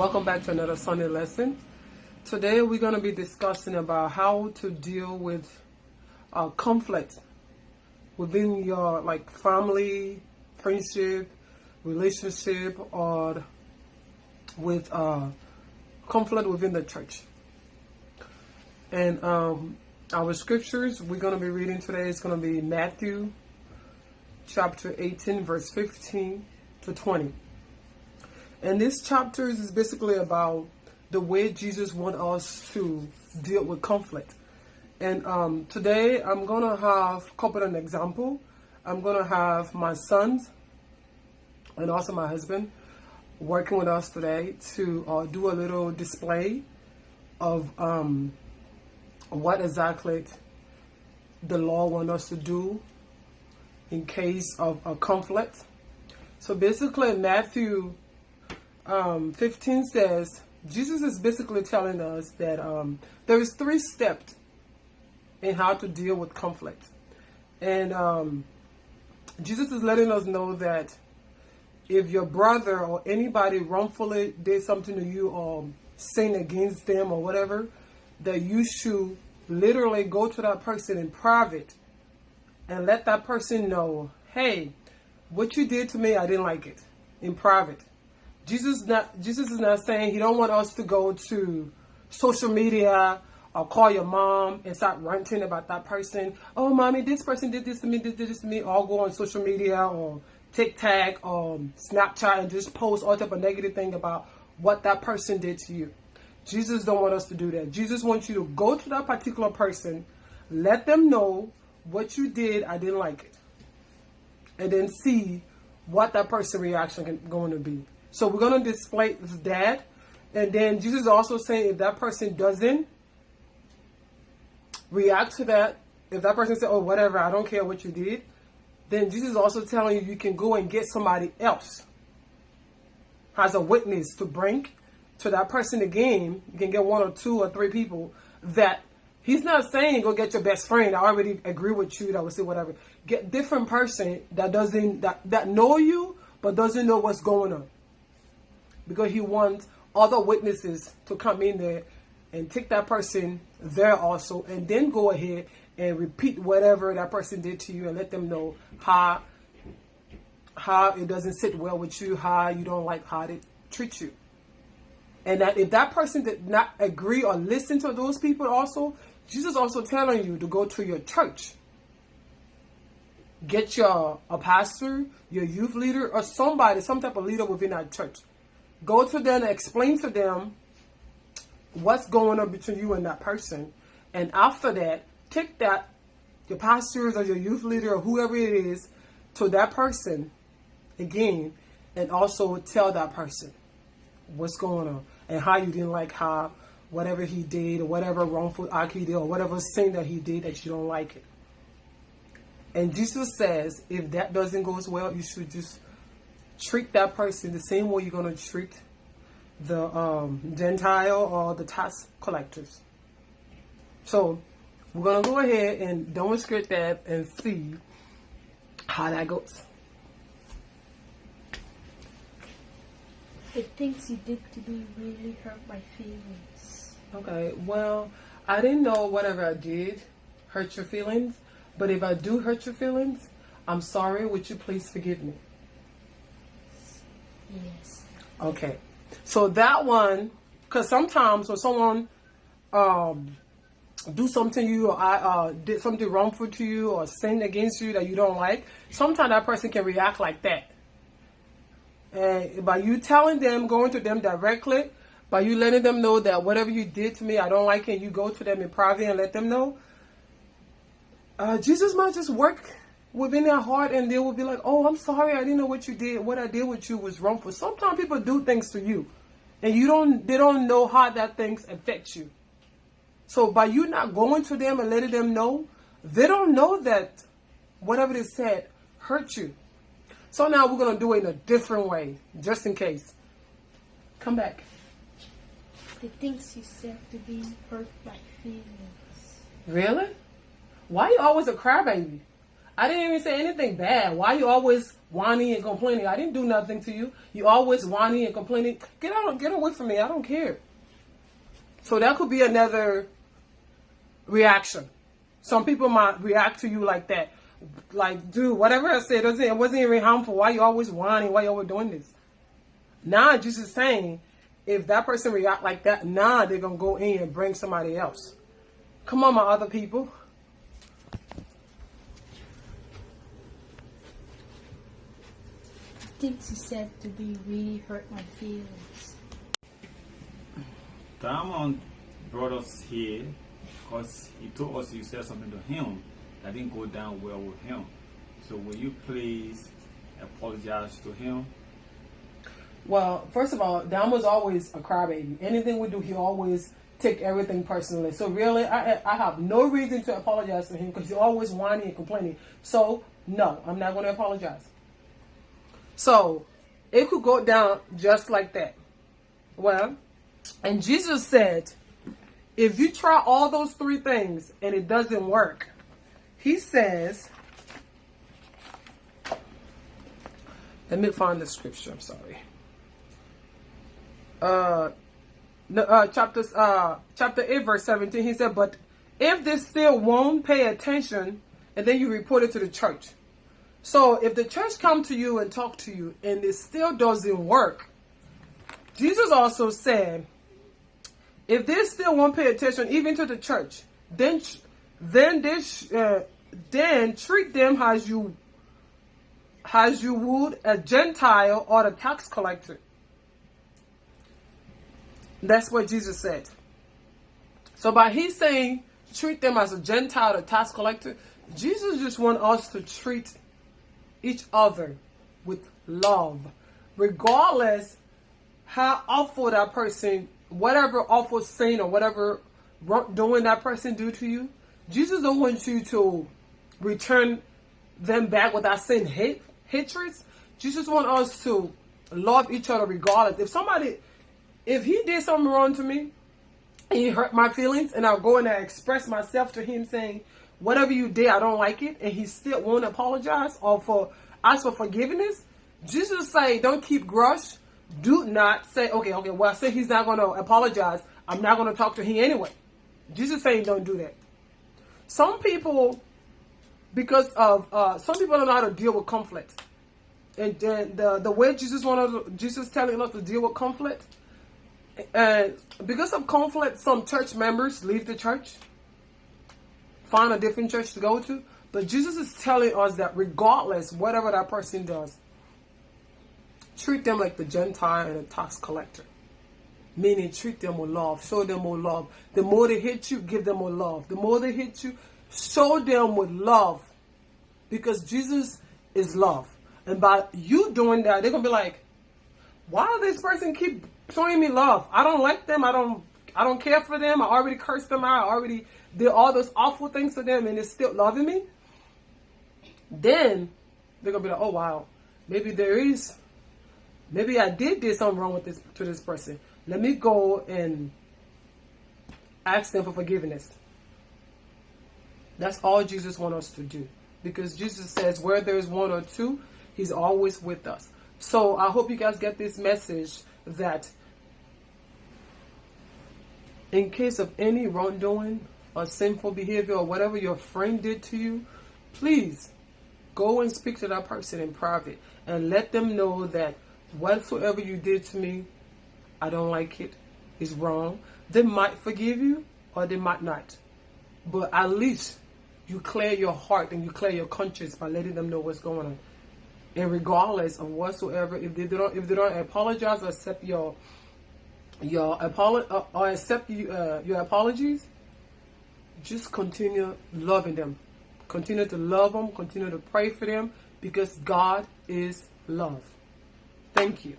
Welcome back to another Sunday lesson. Today we're going to be discussing about how to deal with conflict within your family, friendship, relationship, or with conflict within the church. And our scriptures we're going to be reading today is going to be Matthew chapter 18 verse 15 to 20. And this chapter is basically about the way Jesus wants us to deal with conflict. And today I'm going to have a couple of an example. I'm going to have my sons and also my husband working with us today to do a little display of what exactly the law wants us to do in case of a conflict. So basically Matthew 15 says, Jesus is basically telling us that there is 3 steps in how to deal with conflict. And Jesus is letting us know that if your brother or anybody wrongfully did something to you or sinned against them or whatever, that you should literally go to that person in private and let that person know, hey, what you did to me, I didn't like it, in private. Jesus is not saying he don't want us to go to social media or call your mom and start ranting about that person. Oh, mommy, this person did this to me, did this to me. Or go on social media or TikTok or Snapchat and just post all type of negative thing about what that person did to you. Jesus don't want us to do that. Jesus wants you to go to that particular person, let them know what you did, I didn't like it. And then see what that person's reaction is going to be. So we're going to display that. And then Jesus is also saying if that person doesn't react to that, if that person says, oh, whatever, I don't care what you did, then Jesus is also telling you can go and get somebody else as a witness to bring to that person again. You can get 1 or 2 or 3 people that he's not saying go get your best friend. I already agree with you that will say whatever. Get different person that know you but doesn't know what's going on. Because he wants other witnesses to come in there and take that person there also, and then go ahead and repeat whatever that person did to you and let them know how it doesn't sit well with you, how you don't like how they treat you. And that if that person did not agree or listen to those people also, Jesus also telling you to go to your church. Get a pastor, your youth leader, or somebody, some type of leader within that church. Go to them and explain to them what's going on between you and that person. And after that, take that, your pastors or your youth leader or whoever it is, to that person again, and also tell that person what's going on and how you didn't like how whatever he did or whatever wrongful act he did or whatever sin that he did that you don't like it. And Jesus says if that doesn't go as well, you should just treat that person the same way you're going to treat the Gentile or the tax collectors. So we're going to go ahead and demonstrate that and see how that goes. The things you did to me really hurt my feelings. Okay, well, I didn't know whatever I did hurt your feelings, but if I do hurt your feelings, I'm sorry. Would you please forgive me? Yes. Okay. So that one, because sometimes when someone do something to you or I did something wrongful to you or sinned against you that you don't like, sometimes that person can react like that. And by you telling them, going to them directly, by you letting them know that whatever you did to me, I don't like it, you go to them in private and let them know, Jesus might just work within their heart and they will be like, oh, I'm sorry, I didn't know what you did. What I did with you was wrongful. Sometimes people do things to you and they don't know how that things affect you. So by you not going to them and letting them know, they don't know that whatever they said hurt you. So now we're going to do it in a different way, just in case. Come back. The things you said to me hurt my feelings. Really? Why are you always a crybaby? I didn't even say anything bad. Why you always whining and complaining? I didn't do nothing to you. You always whining and complaining. Get out, get away from me. I don't care. So that could be another reaction. Some people might react to you like that. Like, dude, whatever I said, it wasn't even harmful. Why you always whining? Why you always doing this? Now, Jesus is saying, if that person react like that, now they're going to go in and bring somebody else. Come on, my other people. Things he said to me really hurt my feelings. Diamond brought us here because he told us you said something to him that didn't go down well with him. So will you please apologize to him? Well, first of all, Dam was always a crybaby. Anything we do, he always take everything personally. So really, I have no reason to apologize to him because he's always whining and complaining. So no, I'm not going to apologize. So it could go down just like that. Well, and Jesus said, if you try all those three things and it doesn't work, he says, let me find the scripture, I'm sorry. Chapter 8, verse 17, he said, but if they still won't pay attention, and then you report it to the church. So if the church come to you and talk to you and it still doesn't work, Jesus also said, if they still won't pay attention even to the church, then treat them as you would a Gentile or a tax collector. That's what Jesus said. So by he saying treat them as a Gentile or tax collector, Jesus just wants us to treat each other with love, regardless how awful that person, whatever awful sin or whatever doing that person do to you. Jesus don't want you to return them back with that sin hatred. Jesus wants us to love each other regardless. If he did something wrong to me and he hurt my feelings, and I'll go and I express myself to him saying, whatever you did, I don't like it, and he still won't apologize or ask for forgiveness, Jesus say, don't keep grudge. Do not say, okay, well, since he's not going to apologize, I'm not going to talk to him anyway. Jesus saying don't do that. Some people, some people don't know how to deal with conflict. And the way Jesus telling us to deal with conflict, and because of conflict, some church members leave the church, find a different church to go to. But Jesus is telling us that regardless, whatever that person does, treat them like the Gentile and the tax collector. Meaning treat them with love, show them more love. The more they hit you, give them more love. The more they hit you, show them with love. Because Jesus is love. And by you doing that, they're going to be like, why does this person keep showing me love? I don't like them. I don't care for them. I already cursed them out. I already did all those awful things to them and they're still loving me. Then they're going to be like, oh, wow, maybe I did something wrong to this person. Let me go and ask them for forgiveness. That's all Jesus wants us to do. Because Jesus says where there's one or two, he's always with us. So I hope you guys get this message that in case of any wrongdoing or sinful behavior or whatever your friend did to you, please go and speak to that person in private and let them know that whatsoever you did to me, I don't like it, it's wrong. They might forgive you or they might not. But at least you clear your heart and you clear your conscience by letting them know what's going on. And regardless of whatsoever, if they don't apologize or accept your apologies, just continue loving them. Continue to love them. Continue to pray for them because God is love. Thank you.